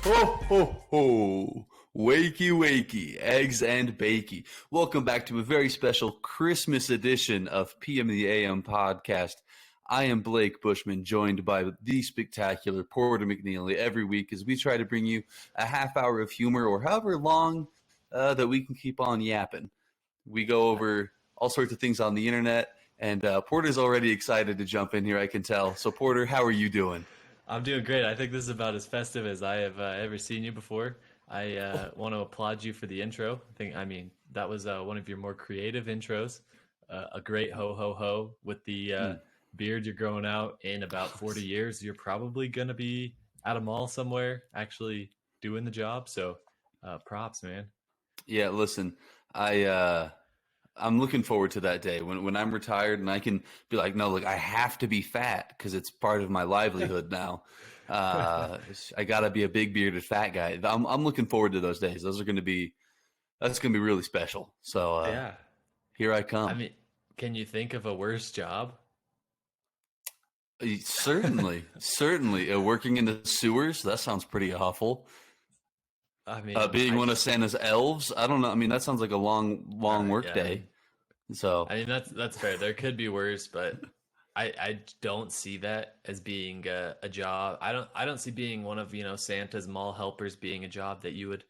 Ho, ho, ho. Wakey, wakey, eggs and bakey. Welcome back to a very special Christmas edition of PM the AM podcast. I am Blake Bushman, joined by the spectacular Porter McNeely every week as we try to bring you a half hour of humor or however long that we can keep on yapping. We go over all sorts of things on the internet, and Porter's already excited to jump in here, I can tell. So, Porter, how are you doing? I'm doing great. I think this is about as festive as I have ever seen you before. I want to applaud you for the intro. I mean, that was one of your more creative intros. A great ho ho ho with the Mm. beard you're growing out in about 40 years. You're probably going to be at a mall somewhere actually doing the job. So props, man. Yeah, listen, I I'm looking forward to that day when I'm retired and I can be like, no, look, I have to be fat because it's part of my livelihood now. I gotta be a big bearded fat guy. I'm looking forward to those days. That's gonna be really special. So Yeah. here I I come. mean, can you think of a worse job? Certainly, certainly. Working in the sewers, that sounds pretty awful. I mean, Being I one of just, Santa's elves, I don't know. I mean, that sounds like a long, long work yeah, day. So, I mean that's fair. There could be worse, but I don't see that as being a job. I don't see being one of Santa's mall helpers being a job that you would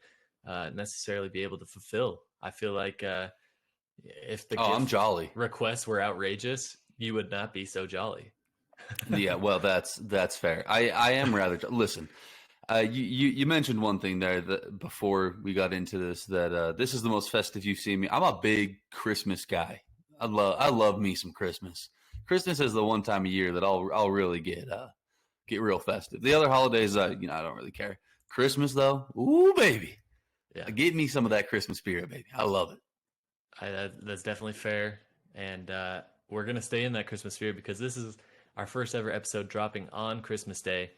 necessarily be able to fulfill. I feel like if the oh, I'm gift jolly. requests were outrageous, you would not be so jolly. Yeah, well, that's fair. I am rather. Listen, you mentioned one thing there that before we got into this that this is the most festive you've seen me. I'm a big Christmas guy. I love me some Christmas. Christmas is the one time a year that I'll really get real festive. The other holidays, I don't really care. Christmas though, ooh baby, Yeah, get me some of that Christmas spirit, baby. I love it. that's definitely fair, and we're gonna stay in that Christmas spirit because this is our first ever episode dropping on Christmas Day.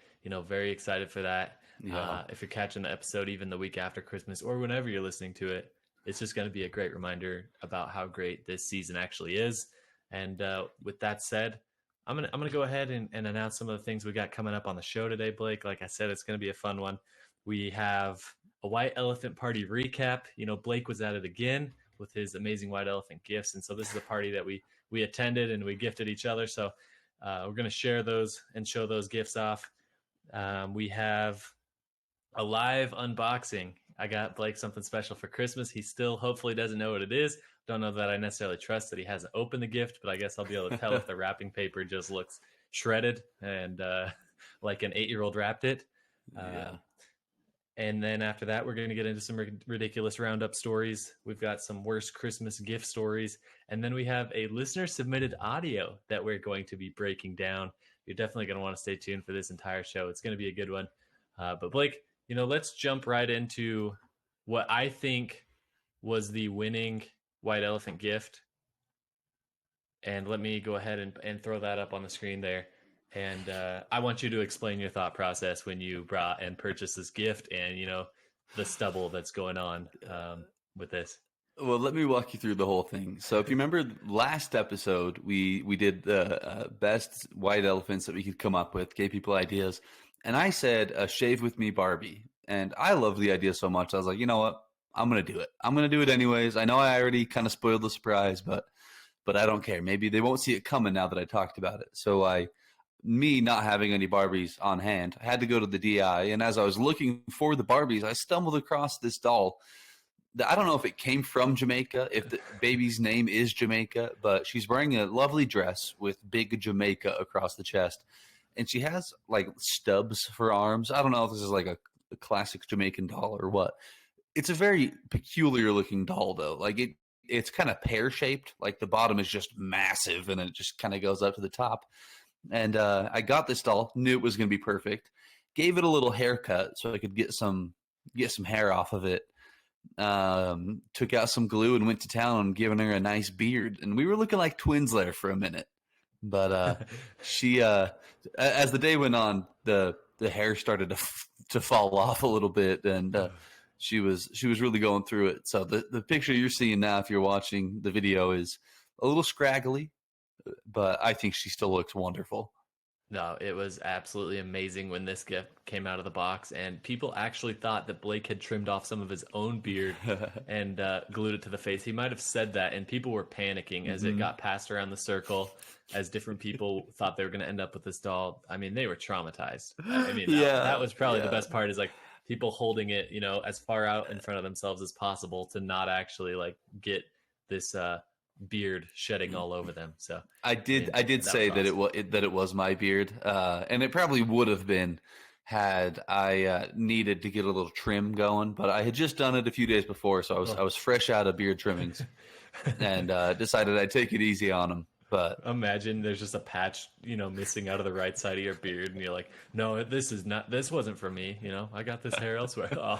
Very excited for that. Yeah. If you're catching the episode even the week after Christmas or whenever you're listening to it, it's just going to be a great reminder about how great this season actually is. And with that said, I'm gonna go ahead and announce some of the things we got coming up on the show today, Blake. Like I said, it's going to be a fun one. We have a White Elephant Party recap. Blake was at it again with his amazing White Elephant gifts, and so this is a party that we attended and we gifted each other. So we're going to share those and show those gifts off. We have a live unboxing. I got Blake something special for Christmas. He still hopefully doesn't know what it is. Don't know that I necessarily trust that he hasn't opened the gift, but I guess I'll be able to tell if the wrapping paper just looks shredded and like an 8-year-old wrapped it. Uh, Yeah. and then after that, we're going to get into some ridiculous roundup stories. We've got some worst Christmas gift stories. And then we have a listener submitted audio that we're going to be breaking down. You're definitely going to want to stay tuned for this entire show. It's going to be a good one. But Blake, let's jump right into what I think was the winning White Elephant gift. And let me go ahead and throw that up on the screen there. And I want you to explain your thought process when you brought and purchased this gift and, the stubble that's going on with this. Well, let me walk you through the whole thing. So, if you remember last episode, we did the best white elephants that we could come up with, gave people ideas, and I said, "Shave with me, Barbie." And I love the idea so much. I was like, you know what? I'm gonna do it. I'm gonna do it anyways. I know I already kind of spoiled the surprise, but I don't care. Maybe they won't see it coming now that I talked about it. So me not having any Barbies on hand, I had to go to the DI. And as I was looking for the Barbies, I stumbled across this doll. I don't know if it came from Jamaica, if the baby's name is Jamaica, but she's wearing a lovely dress with big Jamaica across the chest. And she has like stubs for arms. I don't know if this is like a classic Jamaican doll or what. It's a very peculiar looking doll though. It's kind of pear shaped. Like the bottom is just massive and it just kind of goes up to the top. And I got this doll, knew it was going to be perfect. Gave it a little haircut so I could get some hair off of it. Took out some glue and went to town on giving her a nice beard. And we were looking like twins there for a minute. But she, as the day went on, the hair started to fall off a little bit, and she was really going through it. So the picture you're seeing now, if you're watching the video, is a little scraggly, but I think she still looks wonderful. No, it was absolutely amazing when this gift came out of the box, and people actually thought that Blake had trimmed off some of his own beard and glued it to the face. He might have said that, and people were panicking as it Mhm. got passed around the circle, as different people thought they were going to end up with this doll. I mean, they were traumatized. I mean, that Yeah, was probably the yeah. best part, is like people holding it, as far out in front of themselves as possible to not actually like get this beard shedding all over them. So, I mean, I did that was say that awesome. it was my beard, and it probably would have been had I needed to get a little trim going. But I had just done it a few days before, so I Oh. was fresh out of beard trimmings, and decided I'd take it easy on him. But Imagine there's just a patch, missing out of the right side of your beard, and you're like, "No, this wasn't for me. I got this hair elsewhere." Oh,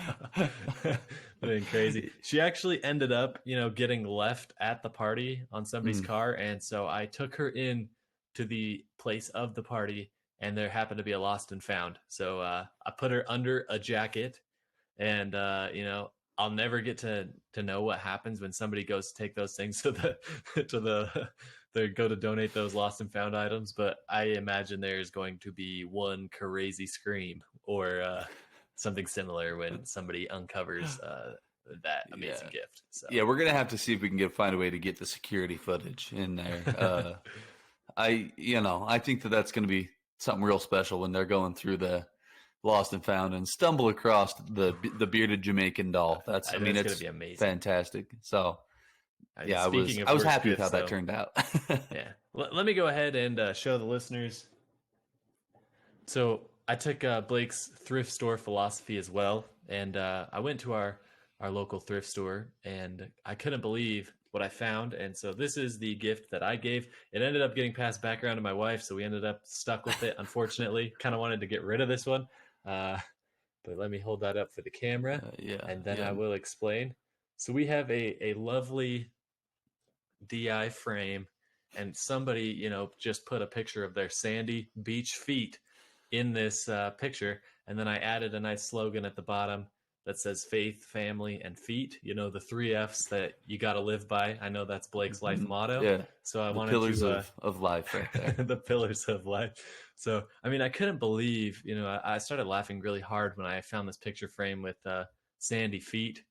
been crazy. She actually ended up, getting left at the party on somebody's mm, car, and so I took her in to the place of the party, and there happened to be a lost and found. So I put her under a jacket, and I'll never get to know what happens when somebody goes to take those things to the to the they go to donate those lost and found items. But I imagine there's going to be one crazy scream or something similar when somebody uncovers that yeah, amazing gift. So yeah, we're gonna have to see if we can find a way to get the security footage in there. I think that that's gonna be something real special when they're going through the lost and found and stumble across the bearded Jamaican doll. I I know mean, it's going to it's be amazing. fantastic. So I mean, yeah, speaking I of was worst happy with how gifts, that though, turned out. yeah. Let me go ahead and show the listeners. So I took Blake's thrift store philosophy as well, and I went to our local thrift store, and I couldn't believe what I found. And so this is the gift that I gave. It ended up getting passed back around to my wife, so we ended up stuck with it. Unfortunately, kind of wanted to get rid of this one, uh, but let me hold that up for the camera, Yeah, and then yeah. I will explain. So we have a lovely DI frame, and somebody, just put a picture of their sandy beach feet in this picture. And then I added a nice slogan at the bottom that says faith, family, and feet. The three F's that you got to live by. I know that's Blake's life Mhm. motto. Yeah, So I the wanted pillars to, of life, right there. the pillars of life. So, I mean, I couldn't believe, I started laughing really hard when I found this picture frame with sandy feet.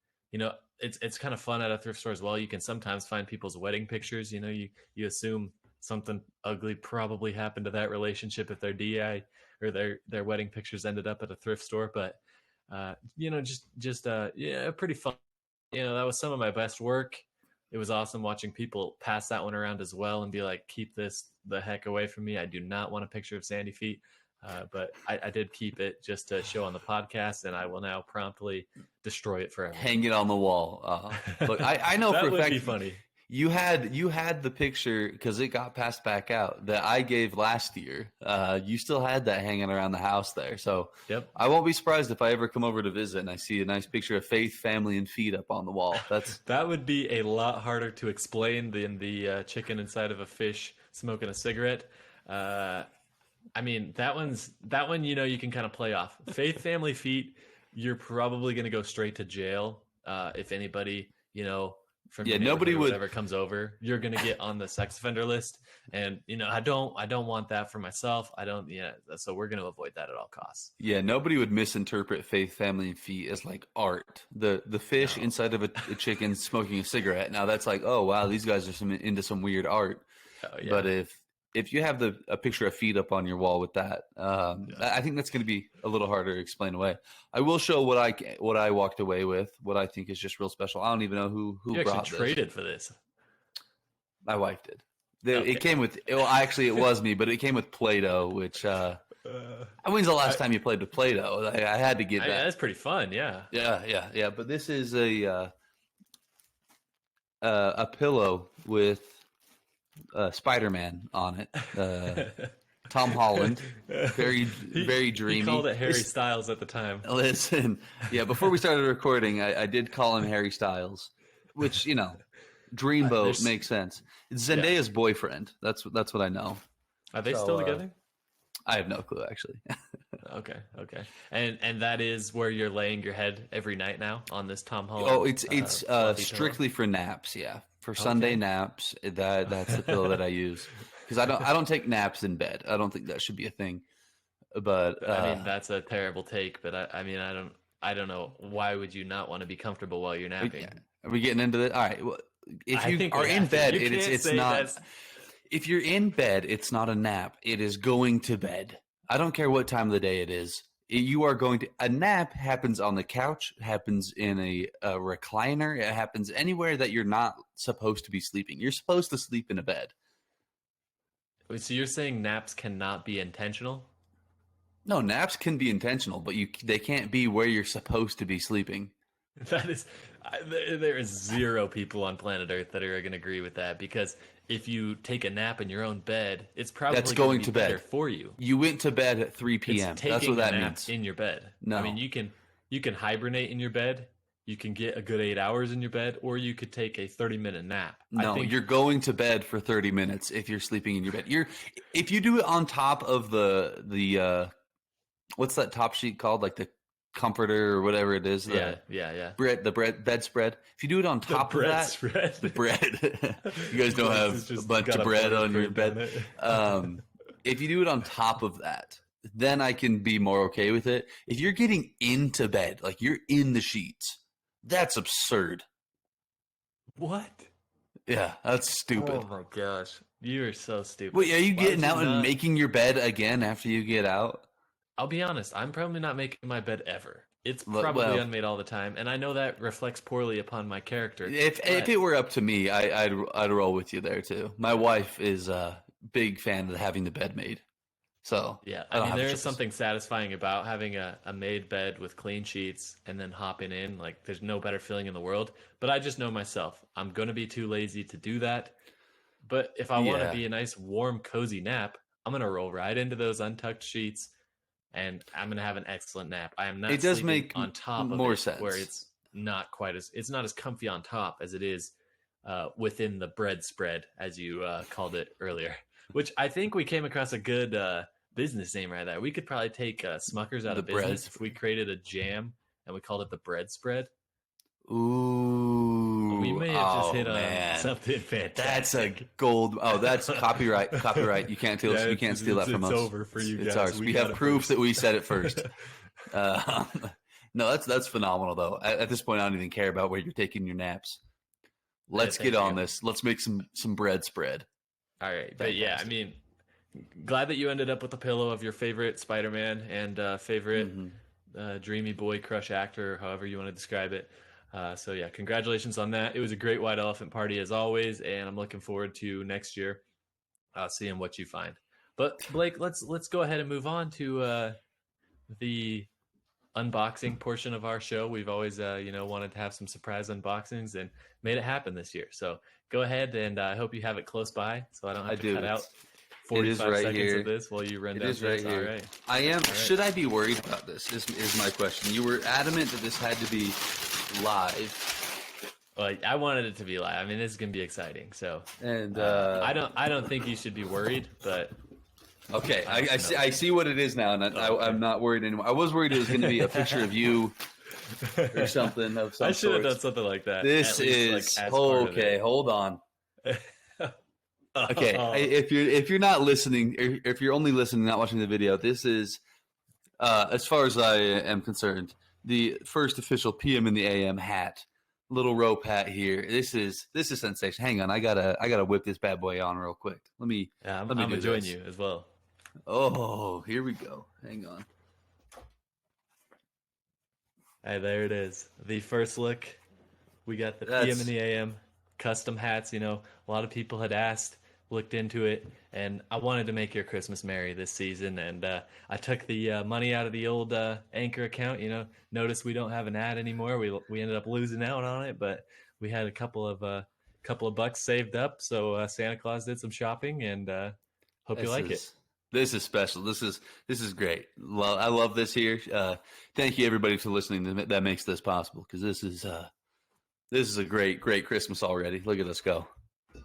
It's kind of fun at a thrift store as well. You can sometimes find people's wedding pictures. You assume something ugly probably happened to that relationship if their DI or their wedding pictures ended up at a thrift store. But yeah, pretty fun. That was some of my best work. It was awesome watching people pass that one around as well and be like, "Keep this the heck away from me. I do not want a picture of Sandy feet." But I did keep it just to show on the podcast, and I will now promptly destroy it forever. Hang it on the wall. Look, I know for That a would fact be funny. you had the picture because it got passed back out that I gave last year. You still had that hanging around the house there, so Yep. I won't be surprised if I ever come over to visit and I see a nice picture of Faith, family, and feet up on the wall. That's That would be a lot harder to explain than the chicken inside of a fish smoking a cigarette. Uh, I mean, that one. You can kind of play off. Faith, family, feet. You're probably going to go straight to jail if anybody from yeah. your neighborhood Nobody or would. whatever comes over. You're going to get on the sex offender list, and I don't want that for myself. I don't. Yeah. So we're going to avoid that at all costs. Yeah, nobody would misinterpret Faith, family, and feet as like art. The fish No. inside of a chicken smoking a cigarette. Now that's like, oh wow, these guys are into some weird art. Oh But yeah. if you have a picture of feet up on your wall with that, Yeah. I think that's going to be a little harder to explain away. I will show what I walked away with, what I think is just real special. I don't even know who You actually brought this. traded for this. My wife did. It Okay. came with. Well, actually, it was me, but it came with Play-Doh, which. When's the last time you played with Play-Doh? I had to get that. That's pretty fun. Yeah. Yeah. But this is a pillow with Spider-Man on it. Tom Holland, very He dreamy. called it Harry Styles at the time. Listen, yeah. Before we started recording, I did call him Harry Styles, which Dreamboat There's makes sense. It's Yeah. Zendaya's boyfriend. That's what I know. Are they So, still together? I have no clue actually. Okay. And that is where you're laying your head every night now on this Tom Holland. Oh, it's fluffy pillow? strictly for naps. Yeah, for Sunday Okay. naps. That's the pillow that I use. because I don't take naps in bed. I don't think that should be a thing. But I mean, that's a terrible take, but I mean, I don't know. Why would you not want to be comfortable while you're napping? are we getting into that? All right. Well, if I you think are we in have to. bed, You it's can't it's say not. that's If you're in bed, it's not a nap. It is going to bed. I don't care what time of the day it is. You are going to. A nap happens on the couch, happens in a recliner, it happens anywhere that you're not supposed to be sleeping. You're supposed to sleep in a bed. so you're saying naps cannot be intentional? No, naps can be intentional, but they can't be where you're supposed to be sleeping. That is, there is zero people on planet Earth that are going to agree with that because if you take a nap in your own bed, it's probably That's gonna going be to better bed. for you. You went to bed at 3 It's p.m. taking That's what that a nap means. in your bed. No. I mean, you can hibernate in your bed. You can get a good 8 hours in your bed, or you could take a 30-minute nap. No, you're going to bed for 30 minutes if you're sleeping in your bed. If you do it on top of the what's that top sheet called? Like the comforter or whatever it is. Yeah. The bedspread. If you do it on top of that, spread. the bread. You guys don't have a bunch of bread on your bed. If you do it on top of that, then I can be more okay with it. If you're getting into bed, like you're in the sheets, that's absurd. What? Yeah, that's stupid. Oh my gosh, you are so stupid. Wait, are you Why getting would you out and not- making your bed again after you get out? I'll be honest. I'm probably not making my bed ever. It's Well- probably unmade all the time, and I know that reflects poorly upon my character. If but- it were up to me, I'd roll with you there too. My wife is a big fan of having the bed made, so Yeah, I don't I mean, have a there is choice. something satisfying about having a made bed with clean sheets and then hopping in. Like, there's no better feeling in the world. But I just know myself. I'm going to be too lazy to do that. But if I want Yeah. to be a nice, warm, cozy nap, I'm going to roll right into those untucked sheets and I'm going to have an excellent nap. I am not It does sleeping make on top of more it sense. where it's not as comfy on top as it is within the bread spread, as you called it earlier, which I think we came across a good business name right there. We could probably take Smuckers out of The bread business if we created a jam and we called it the bread spread. Ooh, We may have just hit man. on something fantastic. That's a gold. Oh, that's copyright. Copyright. You can't steal. Yeah, you can't steal that from us. It's over for you It's guys. ours. We got have it proof first. that we said it first. No, that's phenomenal though. At this point, I don't even care about where you're taking your naps. Let's thank get on you. this. Let's make some bread spread. All right, but yeah, I mean, glad that you ended up with a pillow of your favorite Spider-Man and favorite dreamy boy crush actor, however you want to describe it. So yeah, congratulations on that. It was a great white elephant party as always, and I'm looking forward to next year seeing what you find. But Blake, let's go ahead and move on to the unboxing portion of our show. We've always wanted to have some surprise unboxings and made it happen this year. So go ahead, and I hope you have it close by so I don't have to cut out 45 right seconds here. of this while you run It down is right this. here. All right. I am. right. Should I be worried about this? Is my question. You were adamant that this had to be live, Well, I wanted it to be live. I mean, this is gonna be exciting. So and I don't think you should be worried, but okay, I see what it is now, and I'm not worried anymore. I was worried it was going to be a picture of you or something of some I should have sort. done something like that. This at least, is like, as part of okay. it. Hold on. Okay, if you're not listening, or if you're only listening, not watching the video, this is, as far as I am concerned, the first official PM in the AM hat, little rope hat here. This is sensation. Hang on, I gotta whip this bad boy on real quick. Let me I'm do gonna join this. you as well. Oh, here we go. Hang on. Hey, there it is. The first look. We got the That's- PM and the AM custom hats. You know, a lot of people had asked, looked into it, and I wanted to make your Christmas merry this season. And I took the money out of the old Anchor account. You know, notice we don't have an ad anymore. We ended up losing out on it, but we had a couple of bucks saved up. So Santa Claus did some shopping, and hope you like it. This is special. This is great. I love this here. Thank you everybody for listening. That makes this possible because this is a great Christmas already. Look at us go.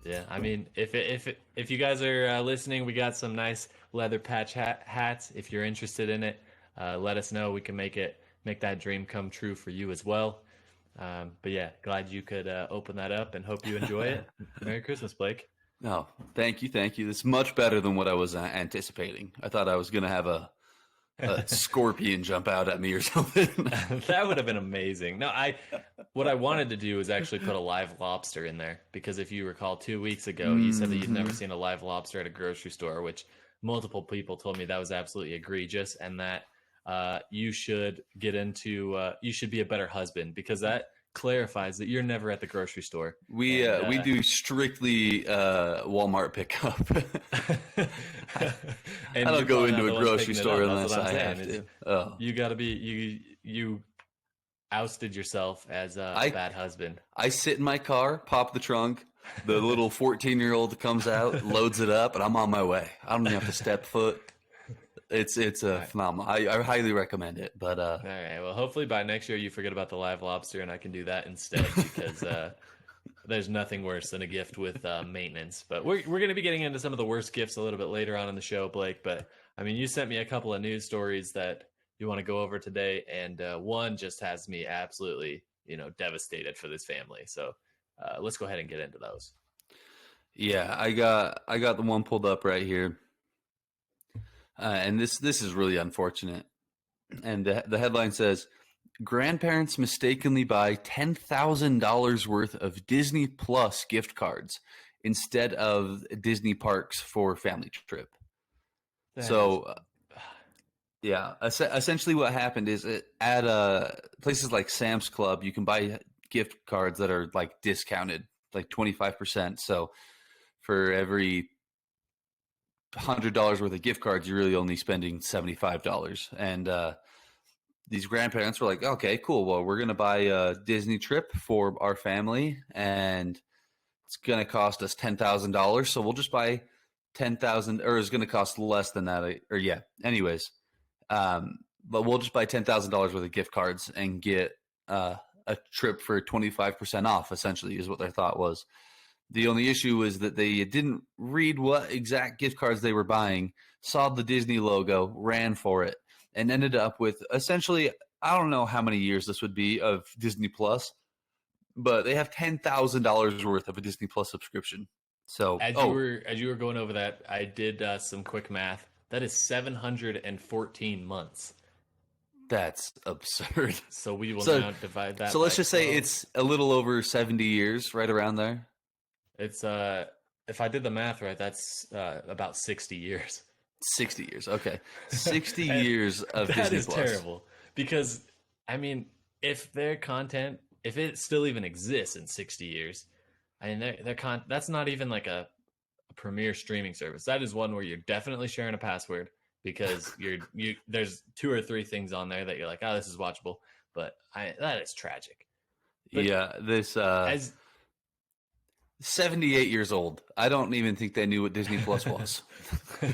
Yeah, I mean, if you guys are listening, we got some nice leather patch hats. If you're interested in it, let us know. We can make that dream come true for you as well. But yeah, glad you could open that up and hope you enjoy it. Merry Christmas, Blake. No, thank you, thank you. It's much better than what I was anticipating. I thought I was going to have a scorpion jump out at me or something. That would have been amazing. No, what I wanted to do is actually put a live lobster in there because if you recall 2 weeks ago, you said that you'd never Mhm. seen a live lobster at a grocery store, which multiple people told me that was absolutely egregious and that you should you should be a better husband because that clarifies that you're never at the grocery store. And We do strictly Walmart pickup. I and don't you're go probably not into a the one grocery picking it store up. That's what unless I'm I saying. have Is to. Oh, you got to be you ousted yourself as a I bad husband. I sit in my car, pop the trunk. The little 14-year-old comes out, loads it up, and I'm on my way. I don't even have to step foot. It's All a right. phenomenal. I highly recommend it. But All right. Well, hopefully by next year you forget about the live lobster and I can do that instead because there's nothing worse than a gift with maintenance. But we're going to be getting into some of the worst gifts a little bit later on in the show, Blake. But I mean, you sent me a couple of news stories that you want to go over today, and one just has me absolutely, devastated for this family. So let's go ahead and get into those. yeah, I got the one pulled up right here, and this is really unfortunate. And the headline says grandparents mistakenly buy $10,000 worth of Disney Plus gift cards instead of Disney parks for family trip. That is, So yeah, essentially what happened is at places like Sam's Club, you can buy gift cards that are like discounted, like 25%. So for every $100 worth of gift cards, you're really only spending $75. And these grandparents were like, okay, cool. Well, we're gonna buy a Disney trip for our family, and it's gonna cost us $10,000. So we'll just buy 10,000, or it's gonna cost less than that. Or yeah. Anyways, but we'll just buy $10,000 worth of gift cards and get a trip for 25% off. Essentially, is what their thought was. The only issue was that they didn't read what exact gift cards they were buying, saw the Disney logo, ran for it, and ended up with essentially, I don't know how many years this would be of Disney Plus, but they have $10,000 worth of a Disney Plus subscription. So, as you were going over that, I did some quick math. That is 714 months. that's absurd. So we will So, now divide that so by let's just say 12. it's a little over 70 years, right around there. It's if I did the math right, that's about 60 years. 60 years. Okay. 60 And years of that Disney is Plus. terrible because I mean, if their content, if it still even exists in 60 years, I mean, that's not even like a premier streaming service. That is one where you're definitely sharing a password because there's two or three things on there that you're like, oh, this is watchable, but that is tragic. But Yeah, this as 78 years old. I don't even think they knew what Disney Plus was.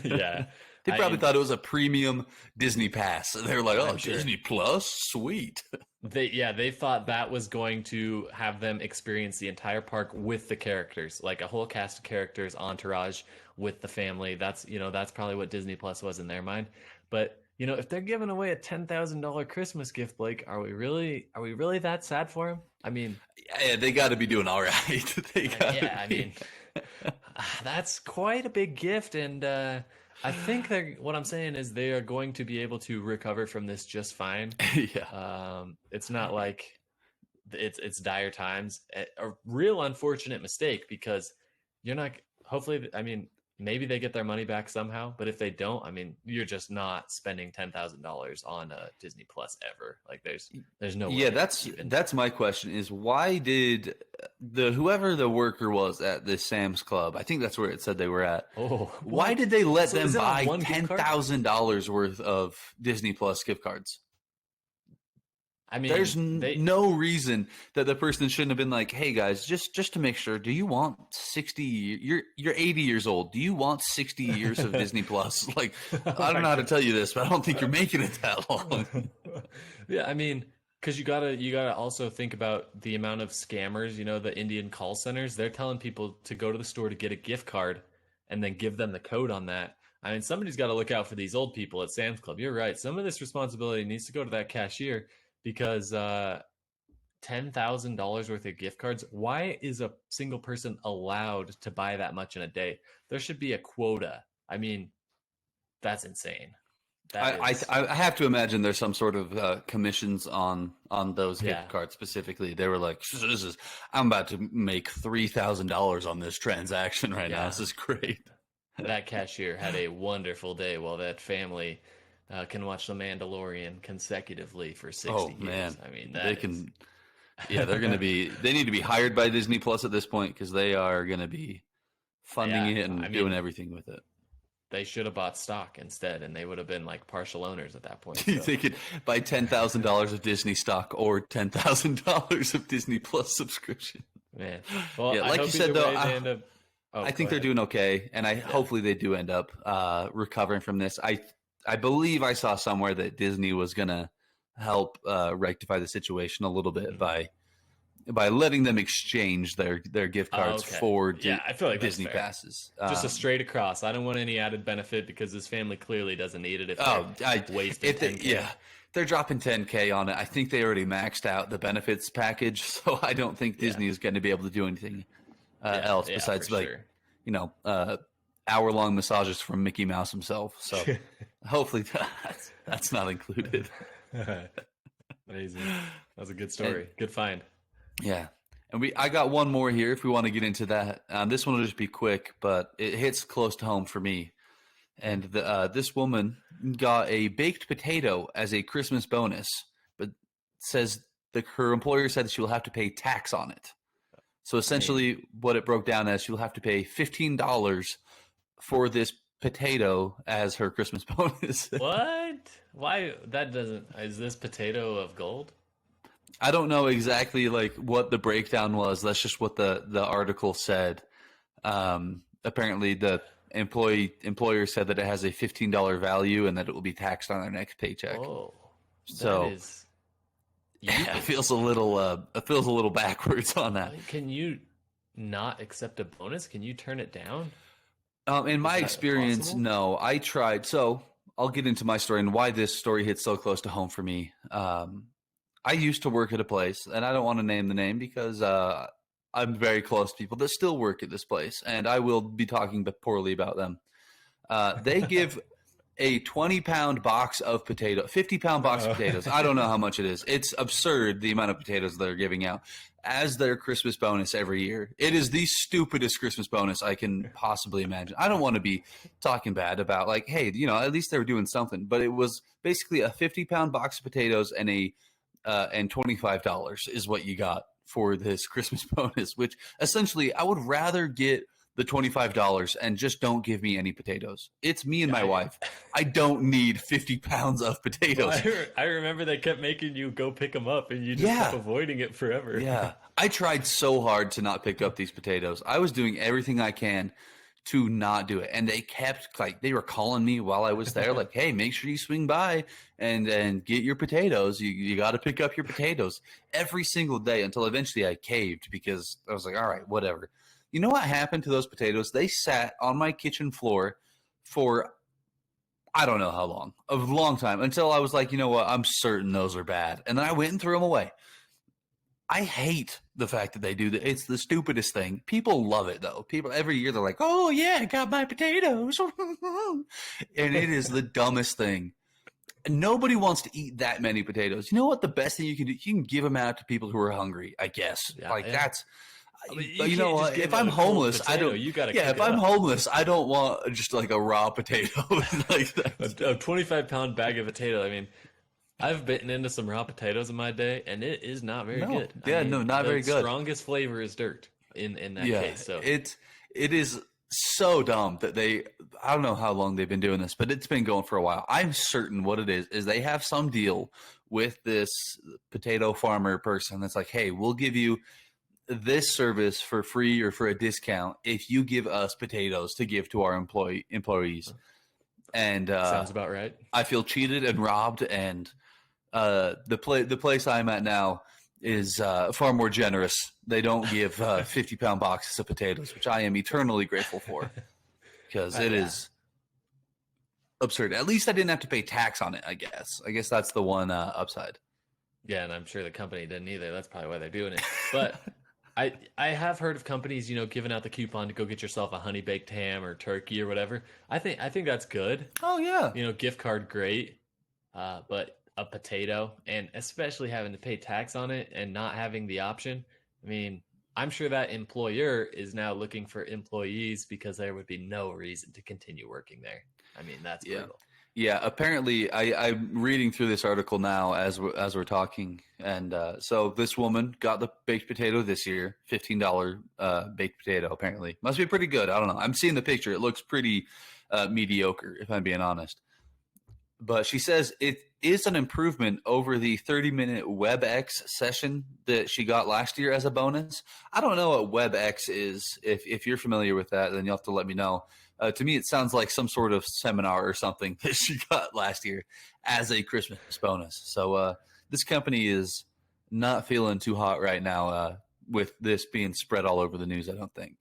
yeah, They probably I thought it was a premium Disney pass. They were like, "Oh, I'm sure. Disney Plus, sweet." They thought that was going to have them experience the entire park with the characters, like a whole cast of characters, entourage with the family. That's probably what Disney Plus was in their mind. But if they're giving away a $10,000 Christmas gift, Blake, are we really that sad for them? I mean, Yeah, they got to be doing all right. They got to yeah, I mean, be. that's quite a big gift, and I think what I'm saying is they are going to be able to recover from this just fine. Yeah. It's not like it's dire times. A real unfortunate mistake because you're not. Hopefully, I mean, maybe they get their money back somehow. But if they don't, I mean, you're just not spending $10,000 on Disney Plus ever. Like, there's no Yeah, way. that's Even. that's my question is why did the whoever the worker was at this Sam's Club, I think that's where it said they were at. Oh, Why what? did they let So them is it on buy one gift card? $10,000 worth of Disney Plus gift cards? I There's mean, they. no reason that the person shouldn't have been like, "Hey guys, just to make sure, do you want 60 you're 80 years old. Do you want 60 years of Disney Plus?" Like, Oh I don't my know how to god. tell you this, but I don't think you're making it that long. Yeah, I mean, because you gotta also think about the amount of scammers. The Indian call centers. They're telling people to go to the store to get a gift card, and then give them the code on that. I mean, somebody's got to look out for these old people at Sam's Club. You're right. Some of this responsibility needs to go to that cashier because $10,000 worth of gift cards. Why is a single person allowed to buy that much in a day? There should be a quota. I mean, that's insane. That is, I have to imagine there's some sort of commissions on those yeah, gift cards specifically. They were like, I'm about to make $3,000 on this transaction right now. yeah. This is great. That cashier had a wonderful day while that family can watch The Mandalorian consecutively for 60 Oh years. man, I mean, they can. Yeah, they're going to be. They need to be hired by Disney Plus at this point because they are going to be funding Yeah, it and I doing mean, everything with it. they should have bought stock instead, and they would have been like partial owners at that point. You So, they could buy $10,000 of Disney stock or $10,000 of Disney Plus subscription. man. Well, Yeah, I like hope you said either though, way they end up. Oh, I go think they're ahead. doing okay, and hopefully they do end up recovering from this. I believe I saw somewhere that Disney was going to help rectify the situation a little bit Mhm. by letting them exchange their gift Oh, cards okay. for Yeah, I feel like that's Disney fair. passes. Just a straight across. I don't want any added benefit because this family clearly doesn't need it if Oh, they're wasting if they, 10K. yeah, they're dropping 10K on it. I think they already maxed out the benefits package, so I don't think Yeah. Disney is going to be able to do anything Yeah, else yeah, besides for like sure. hour-long massages from Mickey Mouse himself. So hopefully that's not included. Amazing. That was a good story. Good find. Yeah. And I got one more here if we want to get into that. This one will just be quick, but it hits close to home for me. And this woman got a baked potato as a Christmas bonus, but says her employer said that she will have to pay tax on it. So essentially, what it broke down as, she'll have to pay $15 for this potato as her Christmas bonus. What? Why? That doesn't. Is this potato of gold? I don't know exactly like what the breakdown was. That's just what the article said. Apparently, the employer said that it has a $15 value and that it will be taxed on their next paycheck. Oh, So that is. yeah, it feels a little backwards on that. Can you not accept a bonus? Can you turn it down? In my that experience, possible? no. I tried. So I'll get into my story and why this story hits so close to home for me. I used to work at a place, and I don't want to name the name because I'm very close to people that still work at this place, and I will be talking poorly about them. They give a 20-pound box of 50-pound box of potatoes. I don't know how much it is. It's absurd the amount of potatoes they're giving out as their Christmas bonus every year. It is the stupidest Christmas bonus I can possibly imagine. I don't want to be talking bad about like, hey, at least they were doing something, but it was basically a 50-pound box of potatoes and and $25 is what you got for this Christmas bonus, which essentially I would rather get the $25 and just don't give me any potatoes. It's me and my wife. I don't need 50 pounds of potatoes. I remember they kept making you go pick them up, and you just kept avoiding it forever. Yeah. I tried so hard to not pick up these potatoes. I was doing everything I can to not do it. And they kept they were calling me while I was there, like, hey, make sure you swing by and get your potatoes. You got to pick up your potatoes every single day until eventually I caved because I was like, all right, whatever. You know what happened to those potatoes? They sat on my kitchen floor for I don't know how long, a long time, until I was like, you know what? I'm certain those are bad. And then I went and threw them away. I hate the fact that they do that. It's the stupidest thing. People love it though. People every year they're like, "Oh yeah, I got my potatoes," and it is the dumbest thing. Nobody wants to eat that many potatoes. You know what? The best thing you can do, you can give them out to people who are hungry. I guess that's. I mean, But you know what? If I'm homeless, I don't. You gotta yeah, if I'm homeless, I don't want just like a raw potato like that. A 25-pound bag of potato. I mean, I've bitten into some raw potatoes in my day, and it is not very good. Yeah, not very good. The strongest flavor is dirt in that case. So it is so dumb that I don't know how long they've been doing this, but it's been going for a while. I'm certain what it is they have some deal with this potato farmer person that's like, hey, we'll give you this service for free or for a discount if you give us potatoes to give to our employees. And sounds about right. I feel cheated and robbed, and the place I'm at now is far more generous. They don't give 50-pound boxes of potatoes, which I am eternally grateful for because it is absurd. At least I didn't have to pay tax on it, I guess. I guess that's the one upside. Yeah, and I'm sure the company didn't either. That's probably why they're doing it. But I have heard of companies, giving out the coupon to go get yourself a honey baked ham or turkey or whatever. I think that's good. Oh yeah. Gift card great. But a potato, and especially having to pay tax on it and not having the option. I mean, I'm sure that employer is now looking for employees because there would be no reason to continue working there. I mean, that's Yeah. brutal. Yeah, apparently, I'm reading through this article now as we're talking, and so this woman got the baked potato this year, $15 baked potato. Apparently, must be pretty good. I don't know. I'm seeing the picture; it looks pretty mediocre, if I'm being honest. But she says it is an improvement over the 30-minute WebEx session that she got last year as a bonus. I don't know what WebEx is. If you're familiar with that, then you'll have to let me know. To me, it sounds like some sort of seminar or something that she got last year as a Christmas bonus. So this company is not feeling too hot right now with this being spread all over the news, I don't think.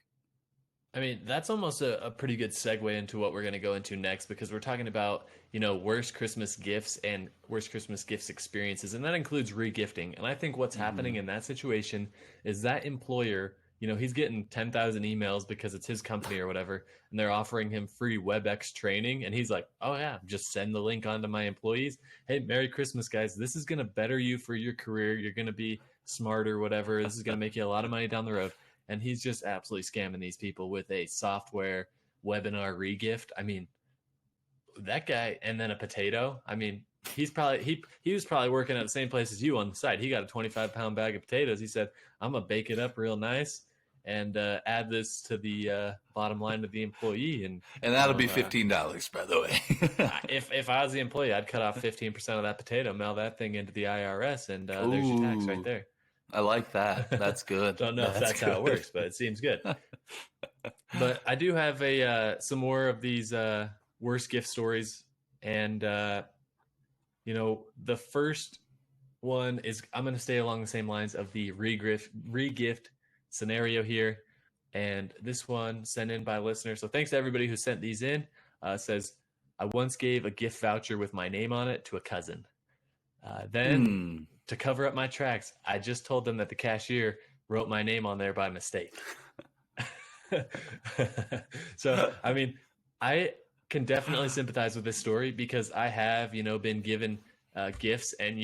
I mean, that's almost a pretty good segue into what we're going to go into next because we're talking about, worst Christmas gifts and worst Christmas gifts experiences. And that includes regifting. And I think what's happening in that situation is that employer, he's getting 10,000 emails because it's his company or whatever. And they're offering him free WebEx training. And he's like, oh, yeah, just send the link on to my employees. Hey, Merry Christmas, guys. This is going to better you for your career. You're going to be smarter, whatever. This is going to make you a lot of money down the road. And he's just absolutely scamming these people with a software webinar regift. I mean, that guy, and then a potato. I mean, he was probably working at the same place as you on the side. He got a 25-pound bag of potatoes. He said, "I'm gonna bake it up real nice and add this to the bottom line of the employee." And that'll be $15, by the way. if I was the employee, I'd cut off 15% of that potato, mail that thing into the IRS, and there's your tax right there. I like that. That's good. Don't know if that's how it works, but it seems good. But I do have some more of these worst gift stories, and the first one is I'm going to stay along the same lines of the regift scenario here, and this one sent in by a listener. So thanks to everybody who sent these in. Says I once gave a gift voucher with my name on it to a cousin. Then to cover up my tracks, I just told them that the cashier wrote my name on there by mistake. So, I mean, I can definitely sympathize with this story because I have, been given gifts and,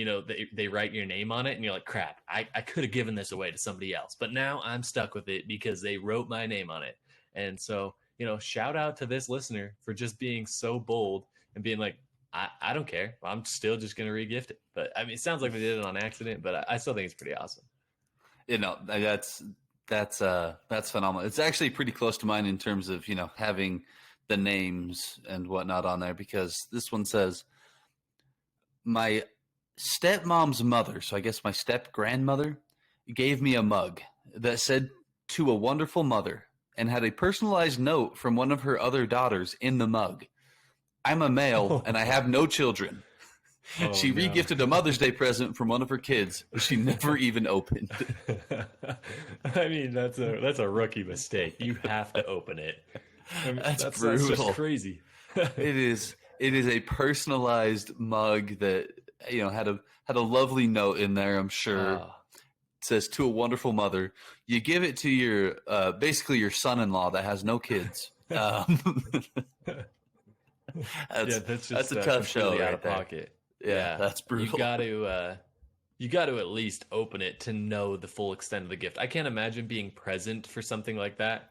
they write your name on it and you're like, crap, I could have given this away to somebody else. But now I'm stuck with it because they wrote my name on it. And so, shout out to this listener for just being so bold and being like, I don't care. I'm still just going to regift it. But I mean, it sounds like they did it on accident, but I still think it's pretty awesome. That's phenomenal. It's actually pretty close to mine in terms of, having the names and whatnot on there, because this one says my stepmom's mother, so I guess my step grandmother, gave me a mug that said "to a wonderful mother" and had a personalized note from one of her other daughters in the mug. I'm a male and I have no children. She regifted a Mother's Day present from one of her kids she never even opened. I mean, that's a rookie mistake. You have to open it. I mean, that's brutal. That's just crazy. It is a personalized mug that had a lovely note in there, I'm sure. It says "to a wonderful mother." You give it to your basically your son-in-law that has no kids. That's a tough show out right of there. Pocket. Yeah, that's brutal. You got to at least open it to know the full extent of the gift. I can't imagine being present for something like that.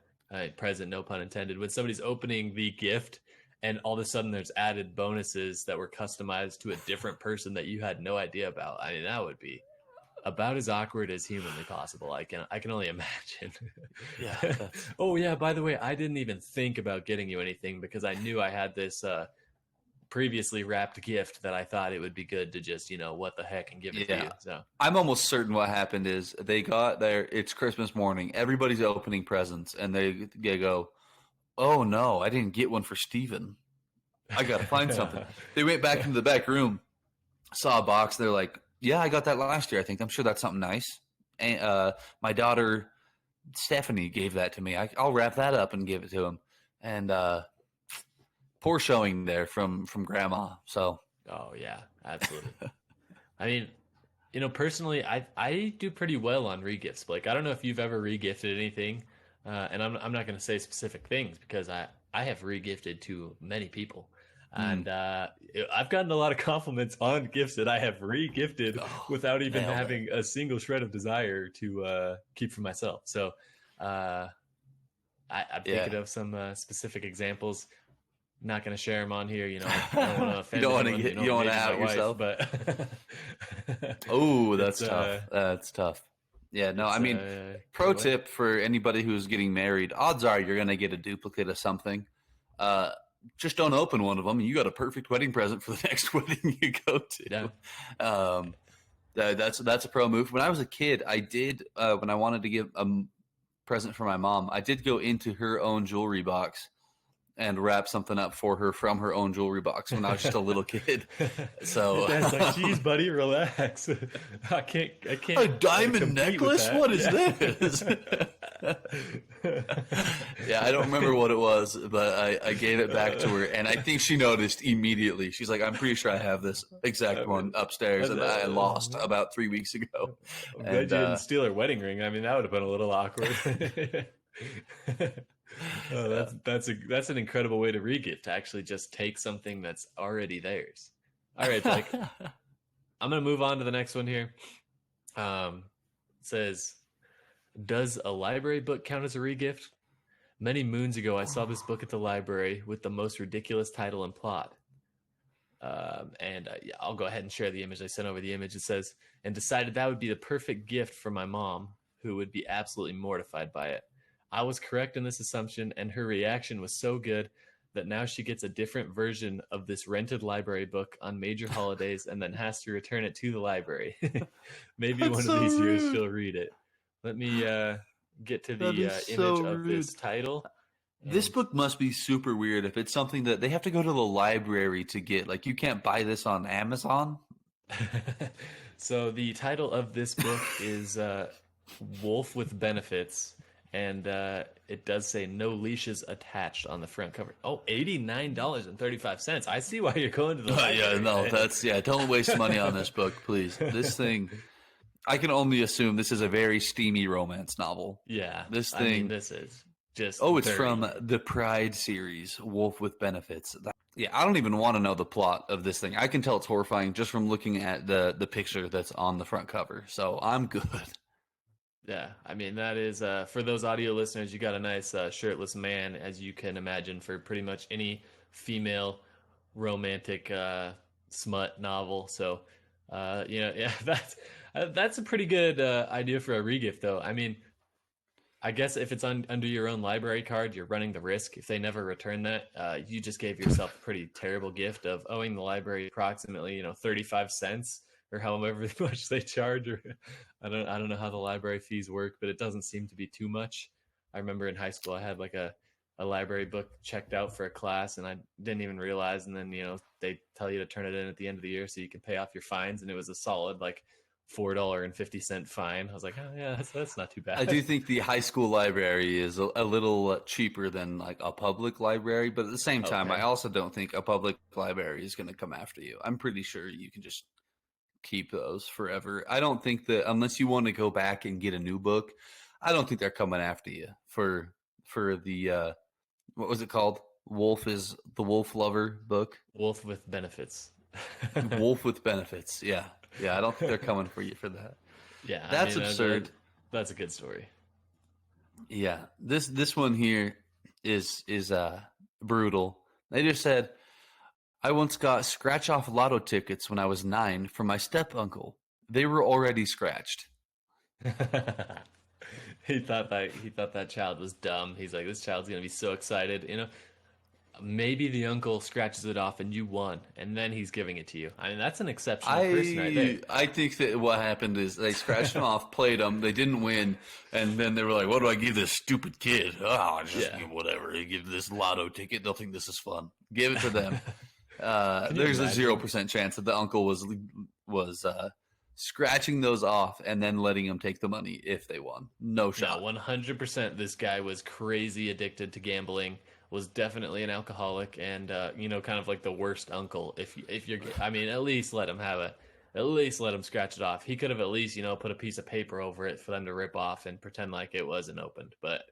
Present, no pun intended. When somebody's opening the gift and all of a sudden there's added bonuses that were customized to a different person that you had no idea about. I mean, that would be about as awkward as humanly possible. I can only imagine. Yeah. Oh yeah, by the way, I didn't even think about getting you anything because I knew I had this previously wrapped gift that I thought it would be good to just, what the heck, and give it to you. So I'm almost certain what happened is they got there, it's Christmas morning, everybody's opening presents, and they go, "Oh no, I didn't get one for Steven. I gotta find something." They went back into the back room, saw a box, they're like, "Yeah, I got that last year, I think. I'm sure that's something nice. And my daughter Stephanie gave that to me. I'll wrap that up and give it to him." And poor showing there from grandma. So oh yeah, absolutely. I mean, Personally, I do pretty well on regifts, Blake. I don't know if you've ever regifted anything, and I'm not going to say specific things because I have regifted to many people, Mm. and I've gotten a lot of compliments on gifts that I have regifted Oh, without even nailed it. having a single shred of desire to keep for myself. So uh, I'm thinking Yeah. of some specific examples. Not going to share them on here. I don't want to You offend don't want to anyone. you don't want to Maybe my out wife, yourself. but Oh, it's that's tough. That's tough. Yeah, no, I it's mean, go pro ahead. tip for anybody who's getting married, odds are you're going to get a duplicate of something. Uh, just don't open one of them. You got a perfect wedding present for the next wedding you go Yeah. to. Um, that's a pro move. When I was a kid, I did when I wanted to give a present for my mom, I did go into her own jewelry box and wrap something up for her from her own jewelry box when I was just a little kid. Your So dad's like, "Geez, buddy, relax. I a can't diamond compete with necklace? that." What is this? Yeah, I don't remember what it was, but I gave it back to her, and I think she noticed immediately. She's like, "I'm pretty sure I have this exact I one mean, upstairs, and I uh, lost about 3 weeks ago." I'm glad And you didn't steal her wedding ring. I mean, that would have been a little awkward. Oh, yeah. that's an incredible way to regift, to actually just take something that's already theirs. All right, Blake. I'm gonna move on to the next one here. It says, "Does a library book count as a regift? Many moons ago, I saw this book at the library with the most ridiculous title and plot." And yeah, I'll go ahead and share the image. I sent over the image. It says, "And decided that would be the perfect gift for my mom, who would be absolutely mortified by it. I was correct in this assumption, and her reaction was so good that now she gets a different version of this rented library book on major holidays and then has to return it to the library. Maybe That's one of so these years rude. she'll read it." Let me get to That the is image so of rude. this title. This And book must be super weird if it's something that they have to go to the library to get. Like, you can't buy this on Amazon. so the title of this book is Wolf with Benefits, and it does say "no leashes attached" on the front cover. Oh, $89.35. I see why you're going to the Yeah, library. no, that's yeah. Don't waste money on this book, please. This thing, I can only assume this is a very steamy romance novel. Yeah, This I mean, thing, this is just oh, it's very. from the Pride series, Wolf with Benefits. Yeah, I don't even want to know the plot of this thing. I can tell it's horrifying just from looking at the picture that's on the front cover. So I'm good. Yeah, I mean, that is for those audio listeners, you got a nice shirtless man, as you can imagine, for pretty much any female romantic smut novel. So, yeah, that's a pretty good idea for a regift, though. I mean, I guess if it's under your own library card, you're running the risk. If they never return that, you just gave yourself a pretty terrible gift of owing the library approximately, 35 cents or however much they charge. Or I don't know how the library fees work, but it doesn't seem to be too much. I remember in high school, I had like a library book checked out for a class, and I didn't even realize. And then they tell you to turn it in at the end of the year so you can pay off your fines, and it was a solid like $4.50 fine. I was like, oh yeah, that's not too I bad. do think the high school library is a little cheaper than like a public library, but at the same time, I Okay. also don't think a public library is going to come after you. I'm pretty sure you can just keep those forever. I don't think that unless you want to go back and get a new book, I don't think they're coming after you for the what was it called? Wolf is the Wolf Lover book. Wolf with benefits. Wolf with benefits. Yeah. Yeah, I don't think they're coming for you for that. Yeah, I That's mean absurd. that's a good story. Yeah. This one here is brutal. They just said I once got scratch off lotto tickets when I was 9 from my step uncle. They were already scratched. He thought that child was dumb. He's like, this child's gonna be so excited. Maybe the uncle scratches it off and you won, and then he's giving it to you. I mean, that's an exceptional person right there. I think that what happened is they scratched them off, played them, they didn't win, and then they were like, "What do I give this stupid kid? Oh, just Yeah. whatever. You give this lotto ticket. They'll think this is fun. Give it to them." Can you There's a zero imagine? percent chance that the uncle was scratching those off and then letting them take the money if they won. No No, shot. 100%. This guy was crazy addicted to gambling. Was definitely an alcoholic, and kind of like the worst uncle. If you're, I mean, at least let him have at least let him scratch it off. He could have at least, put a piece of paper over it for them to rip off and pretend like it wasn't opened. But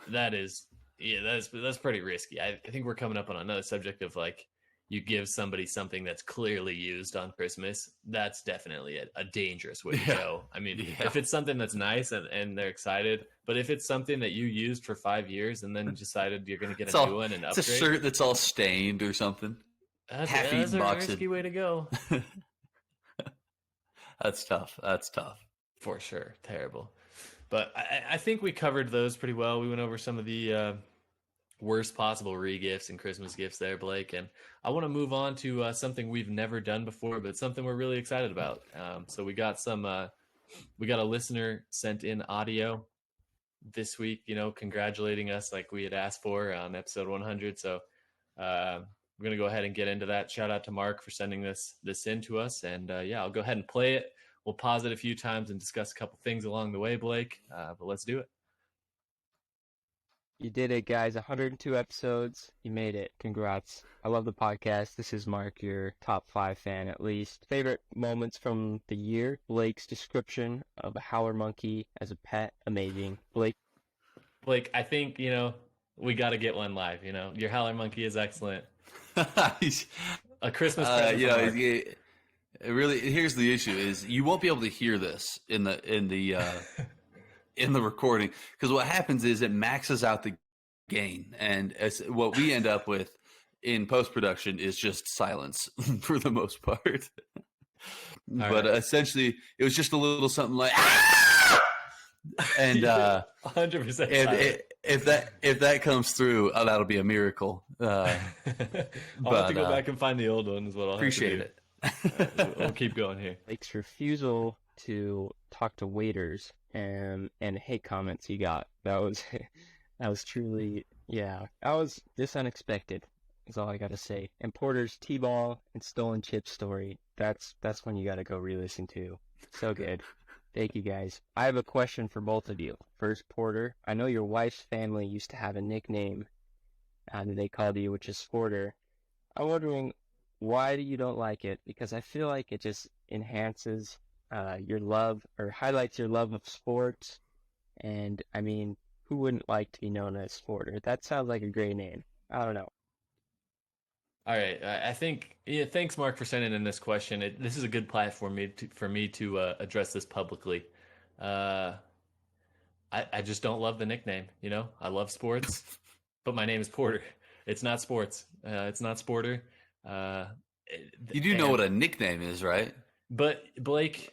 that is, yeah, that's pretty risky. I think we're coming up on another subject of like, you give somebody something that's clearly used on Christmas. That's definitely a dangerous way to go. I mean, if it's something that's nice and they're excited, but if it's something that you used for 5 years and then decided you're going to get a new one and It's a upgrade, shirt that's all stained or something. that's a risky way to go. That's tough. That's tough. For sure. Terrible. But I think we covered those pretty well. We went over some of the worst possible regifts and Christmas gifts there, Blake. And I want to move on to something we've never done before, but something we're really excited about. So we got a listener sent in audio this week, congratulating us like we had asked for on episode 100. So we're going to go ahead and get into that. Shout out to Mark for sending this in to us. And I'll go ahead and play it. We'll pause it a few times and discuss a couple things along the way, Blake. But let's do it. You did it, guys. 102 episodes. You made it. Congrats. I love the podcast. This is Mark, your top 5 fan at least. Favorite moments from the year? Blake's description of a howler monkey as a pet. Amazing. Blake, I think, we got to get one live. Your howler monkey is excellent. A Christmas present. Really, here's the issue: is you won't be able to hear this in the in the recording, because what happens is it maxes out the gain, and what we end up with in post-production is just silence for the most part. But essentially it was just a little something like and 100%. If that comes through, that'll be a miracle. I'll have to go back and find the old one is what I'll appreciate it. We'll keep going here. Blake's refusal to talk to waiters and hate comments he got. That was truly, this unexpected is all I gotta say. And Porter's T-ball and stolen chip story, that's when you gotta go re-listen to. So good. Thank you, guys. I have a question for both of you. First, Porter, I know your wife's family used to have a nickname that they called you, which is Sporter. I'm wondering, why do you don't like it? Because I feel like it just enhances your love, or highlights your love of sports. And I mean, who wouldn't like to be known as Sporter? That sounds like a great name. I don't know. All right, I think thanks, Mark, for sending in this question. This is a good platform for me to address this publicly. I just don't love the nickname. I love sports, but my name is Porter. It's not sports. It's not Sporter. You do know what a nickname is, right? But Blake,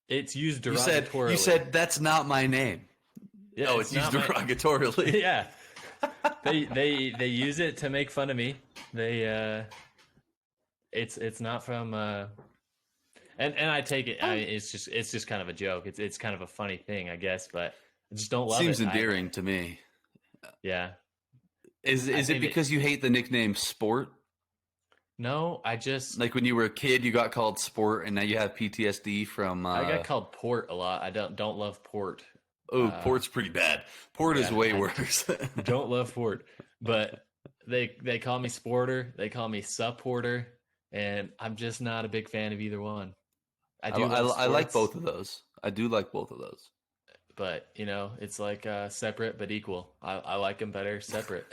it's used derogatorily. You said that's not my name. Yeah, no, it's used derogatorily. Yeah. They use it to make fun of me. It's not from and I take it. I mean, it's just kind of a joke. It's kind of a funny thing, I guess, but I just don't love it. Seems endearing to me. Yeah. Is it because you hate the nickname Sport? No, I just like when you were a kid, you got called Sport, and now you have PTSD from. I got called Port a lot. I don't love Port. Oh, Port's pretty bad. Port is way worse. Don't love Port, but they call me Sporter. They call me Supporter, and I'm just not a big fan of either one. I like both of those. I do like both of those. But it's like separate but equal. I like them better separate.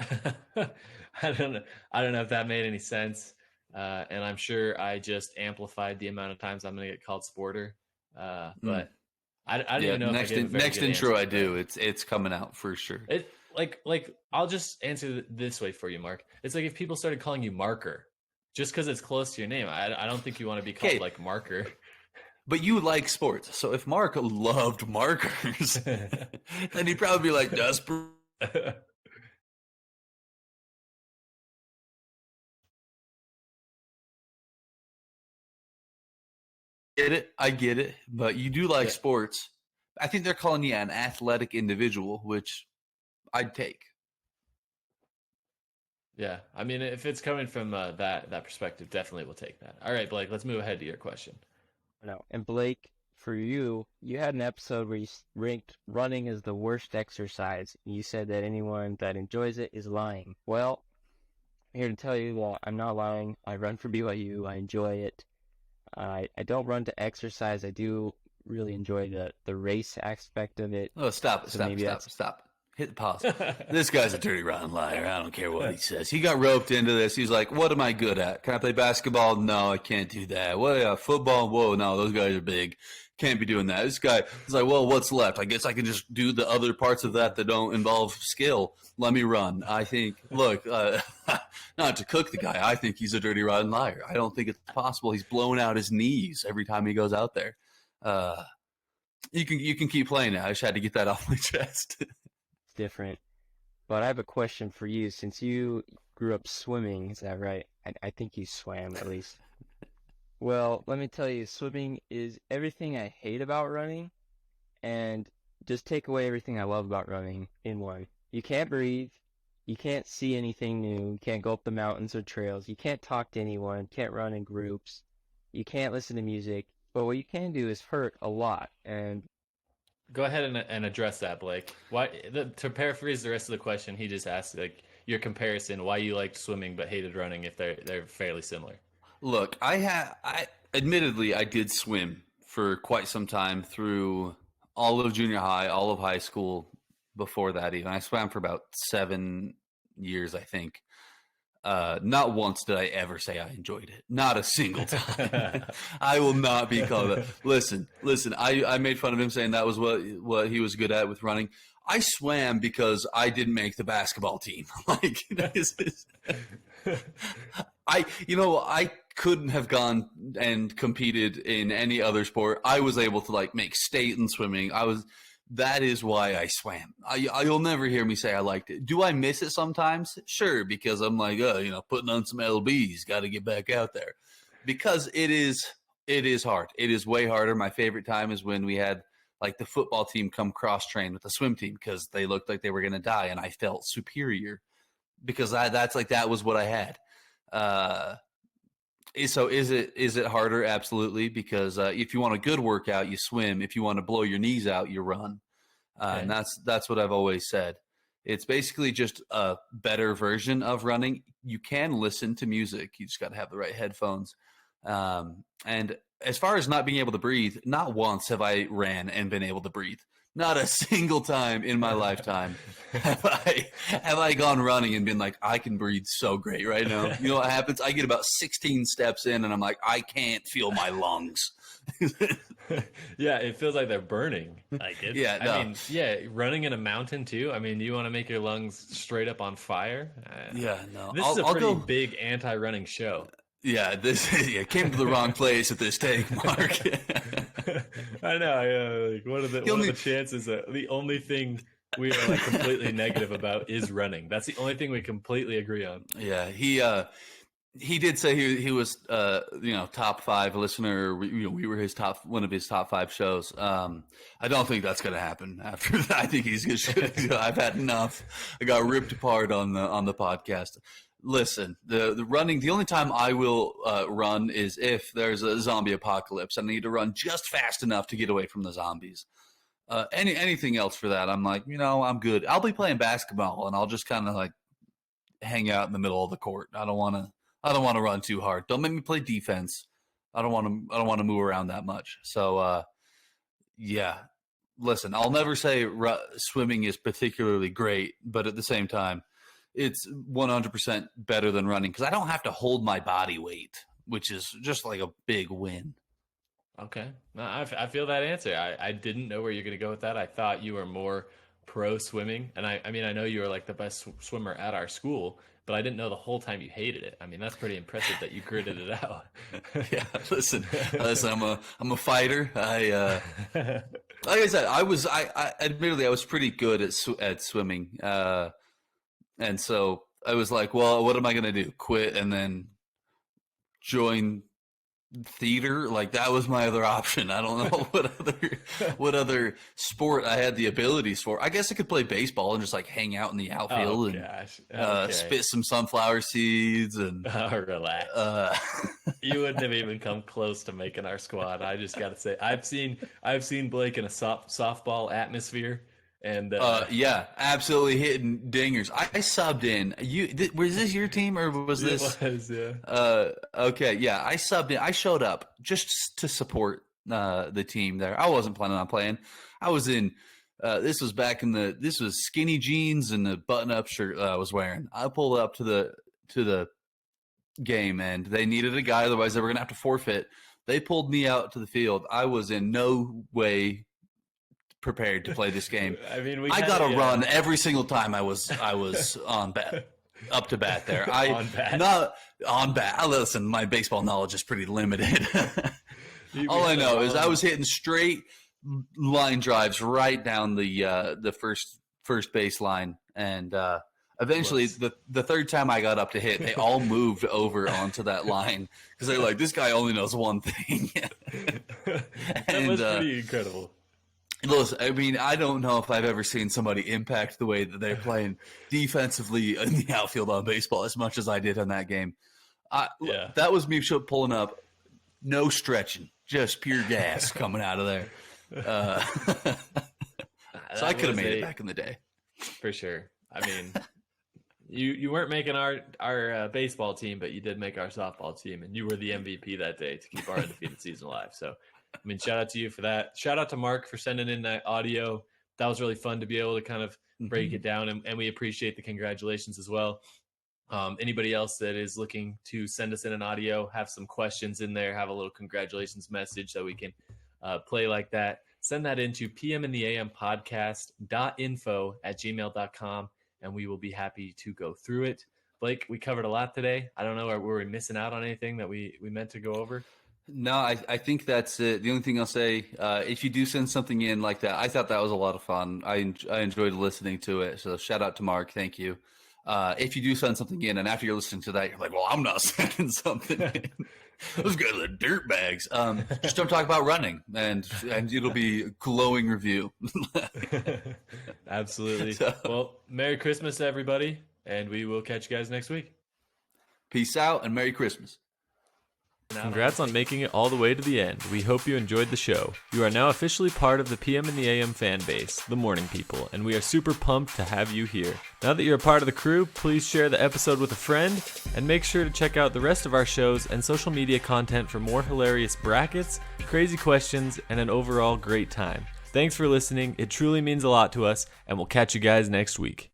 I don't know if that made any sense. And I'm sure I just amplified the amount of times I'm going to get called Sporter. But I don't even know. Next intro I do. It's coming out for sure. It like I'll just answer this way for you, Mark. It's like if people started calling you Marker, just because it's close to your name. I don't think you want to be called like Marker. But you like sports, so if Mark loved markers, then he'd probably be like, desperate. I get it, but you do like sports. I think they're calling you an athletic individual, which I'd take. Yeah, I mean, if it's coming from that perspective, definitely we'll take that. All right, Blake, let's move ahead to your question. No, and Blake, for you had an episode where you ranked running as the worst exercise. You said that anyone that enjoys it is lying. Well, I'm here to tell you that I'm not lying. I run for BYU. I enjoy it. I don't run to exercise. I do really enjoy the race aspect of it. Oh, stop, So stop, maybe stop, that's stop. Hit pause. This guy's a dirty, rotten liar. I don't care what he says. He got roped into this. He's like, what am I good at? Can I play basketball? No, I can't do that. What, football? Whoa, no, those guys are big. Can't be doing that. This guy is like, well, what's left? I guess I can just do the other parts of that don't involve skill. Let me run. I think, look, not to cook the guy, I think he's a dirty, rotten liar. I don't think it's possible. He's blowing out his knees every time he goes out there. You can keep playing now. I just had to get that off my chest. different. But I have a question for you. Since you grew up swimming, is that right? I think you swam at least. Well, let me tell you, swimming is everything I hate about running, and just take away everything I love about running in one. You can't breathe. You can't see anything new. You can't go up the mountains or trails. You can't talk to anyone. Can't run in groups. You can't listen to music. But what you can do is hurt a lot. And Go ahead and address that, Blake. To paraphrase the rest of the question, he just asked like your comparison, why you liked swimming but hated running if they're fairly similar. Look, I admittedly I did swim for quite some time through all of junior high, all of high school. Before that, even I swam for about 7 years, I think. Not once did I ever say I enjoyed it. Not a single time. I will not be called that. Listen. I made fun of him saying that was what he was good at with running. I swam because I didn't make the basketball team. Like I couldn't have gone and competed in any other sport. I was able to like make state in swimming. That is why I swam. You'll never hear me say I liked it. Do I miss it sometimes? Sure, because I'm like, putting on some LBs, got to get back out there. Because it is hard. It is way harder. My favorite time is when we had like the football team come cross-train with the swim team because they looked like they were going to die, and I felt superior because that was what I had. So is it harder? Absolutely, because if you want a good workout, you swim. If you want to blow your knees out, you run. Okay. And that's what I've always said. It's basically just a better version of running. You can listen to music. You just got to have the right headphones. And as far as not being able to breathe, not once have I ran and been able to breathe. Not a single time in my lifetime have I gone running and been like, I can breathe so great right now. You know what happens? I get about 16 steps in and I'm like, I can't feel my lungs. Yeah, it feels like they're burning. Like it's, Yeah, no. I mean, yeah, running in a mountain too. I mean, you want to make your lungs straight up on fire? Yeah, no. This is a pretty big anti-running show. Yeah, came to the wrong place at this take, Mark. I know. Like, what are the chances that the only thing we are like completely negative about is running? That's the only thing we completely agree on. Yeah, he did say he was top 5 listener. We were one of his top 5 shows. I don't think that's going to happen after that. I think he's good. I've had enough. I got ripped apart on the podcast. Listen, the running. The only time I will run is if there's a zombie apocalypse. I need to run just fast enough to get away from the zombies. Anything else for that, I'm like, I'm good. I'll be playing basketball and I'll just kind of like hang out in the middle of the court. I don't want to run too hard. Don't make me play defense. I don't want to move around that much. So yeah. Listen, I'll never say swimming is particularly great, but at the same time, it's 100% better than running because I don't have to hold my body weight, which is just like a big win. Okay. No, I feel that answer. I didn't know where you're going to go with that. I thought you were more pro swimming. And I mean, I know you were like the best swimmer at our school, but I didn't know the whole time you hated it. I mean, that's pretty impressive that you gritted it out. Yeah. Listen, I'm a fighter. Like I said, I admittedly, I was pretty good at swimming. And so I was like, well, what am I going to do? Quit and then join theater? Like that was my other option. I don't know what other sport I had the abilities for. I guess I could play baseball and just like hang out in the outfield and spit some sunflower seeds and relax. You wouldn't have even come close to making our squad. I just got to say, I've seen Blake in a softball atmosphere. And yeah, absolutely hitting dingers. I subbed in. Was this your team or was this? It was, yeah. Okay, yeah, I subbed in. I showed up just to support the team there. I wasn't planning on playing. I was in. This was back in this was skinny jeans and the button-up shirt I was wearing. I pulled up to the game and they needed a guy, otherwise they were gonna have to forfeit. They pulled me out to the field. I was in no way prepared to play this game. I mean, I got to run every single time I was on bat, up to bat there. On bat? Not on bat. Listen, my baseball knowledge is pretty limited. All I know is I was hitting straight line drives right down the first base line, and eventually the third time I got up to hit, they all moved over onto that line because they're like, this guy only knows one thing. That was pretty incredible. Listen, I mean, I don't know if I've ever seen somebody impact the way that they're playing defensively in the outfield on baseball as much as I did on that game. That was me pulling up, no stretching, just pure gas coming out of there. So I could have made it back in the day. For sure. I mean, you weren't making our baseball team, but you did make our softball team, and you were the MVP that day to keep our undefeated season alive. So, I mean, shout out to you for that. Shout out to Mark for sending in that audio. That was really fun to be able to kind of break it down, and we appreciate the congratulations as well. Anybody else that is looking to send us in an audio, have some questions in there, have a little congratulations message that we can play like that, send that into pmintheampodcast.info@gmail.com, and we will be happy to go through it. Blake, we covered a lot today. I don't know, were we missing out on anything that we meant to go over? No, I think that's it. The only thing I'll say, if you do send something in like that, I thought that was a lot of fun. I enjoyed listening to it. So shout out to Mark. Thank you. If you do send something in and after you're listening to that, you're like, well, I'm not sending something in. Those guys are dirt bags. Just don't talk about running and it'll be a glowing review. Absolutely. Well, Merry Christmas, everybody. And we will catch you guys next week. Peace out and Merry Christmas. Congrats on making it all the way to the end. We hope you enjoyed the show. You are now officially part of the PM and the AM fan base, the morning people, and we are super pumped to have you here. Now that you're a part of the crew, please share the episode with a friend, and make sure to check out the rest of our shows and social media content for more hilarious brackets, crazy questions, and an overall great time. Thanks for listening. It truly means a lot to us, and we'll catch you guys next week.